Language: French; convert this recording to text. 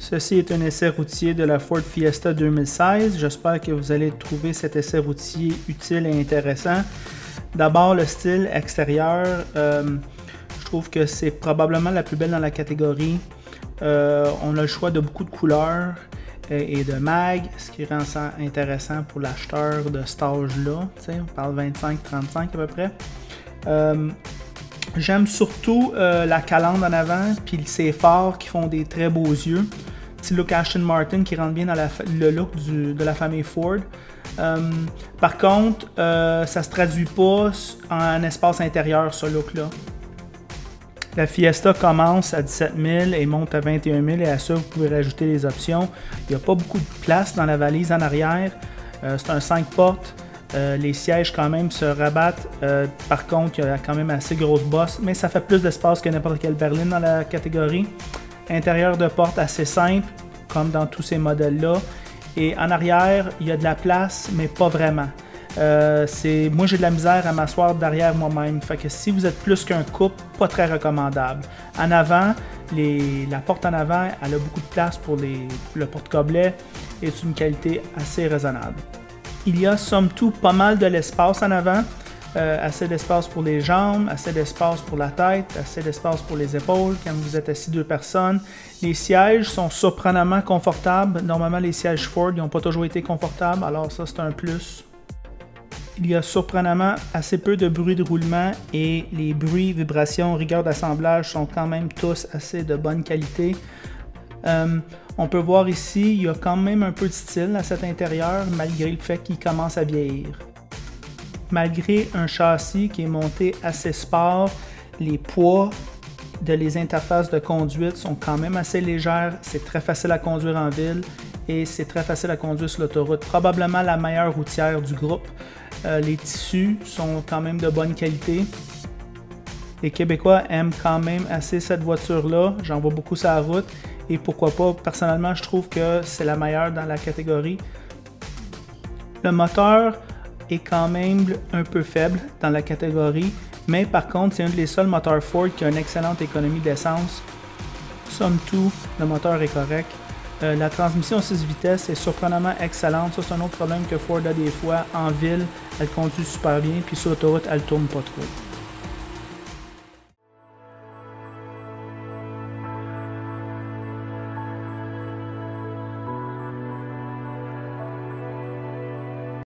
Ceci est un essai routier de la Ford Fiesta 2016. J'espère que vous allez trouver cet essai routier utile et intéressant. D'abord, le style extérieur. Je trouve que c'est probablement la plus belle dans la catégorie. On a le choix de beaucoup de couleurs et de mag, ce qui rend ça intéressant pour l'acheteur de cet âge-là. On parle 25-35 à peu près. J'aime surtout la calandre en avant, puis ces phares qui font des très beaux yeux. Petit look Aston Martin qui rentre bien dans le look de la famille Ford. Par contre, ça ne se traduit pas en espace intérieur, ce look-là. La Fiesta commence à 17 000 et monte à 21 000 et à ça, vous pouvez rajouter les options. Il n'y a pas beaucoup de place dans la valise en arrière. C'est un 5 portes. Les sièges quand même se rabattent. Par contre, il y a quand même assez grosse bosse, mais ça fait plus d'espace que n'importe quelle berline dans la catégorie. Intérieur de porte assez simple, comme dans tous ces modèles-là. Et en arrière, il y a de la place, mais pas vraiment. Moi, j'ai de la misère à m'asseoir derrière moi-même. Fait que si vous êtes plus qu'un couple, pas très recommandable. En avant, la porte en avant, elle a beaucoup de place pour le porte-gobelet et c'est une qualité assez raisonnable. Il y a somme toute pas mal de l'espace en avant. Assez d'espace pour les jambes, assez d'espace pour la tête, assez d'espace pour les épaules quand vous êtes assis 2 personnes. Les sièges sont surprenamment confortables. Normalement, les sièges Ford n'ont pas toujours été confortables, alors ça, c'est un plus. Il y a surprenamment assez peu de bruit de roulement et les bruits, vibrations, rigueur d'assemblage sont quand même tous assez de bonne qualité. On peut voir ici, il y a quand même un peu de style à cet intérieur malgré le fait qu'il commence à vieillir. Malgré un châssis qui est monté assez sport, les poids les interfaces de conduite sont quand même assez légères. C'est très facile à conduire en ville et c'est très facile à conduire sur l'autoroute. Probablement la meilleure routière du groupe. Les tissus sont quand même de bonne qualité. Les Québécois aiment quand même assez cette voiture-là. J'en vois beaucoup sur la route. Et pourquoi pas, personnellement, je trouve que c'est la meilleure dans la catégorie. Le moteur est quand même un peu faible dans la catégorie, mais par contre, c'est un des seuls moteurs Ford qui a une excellente économie d'essence. Somme toute, le moteur est correct. La transmission 6 vitesses est surprenamment excellente. Ça, c'est un autre problème que Ford a des fois. En ville, elle conduit super bien, puis sur l'autoroute, elle tourne pas trop.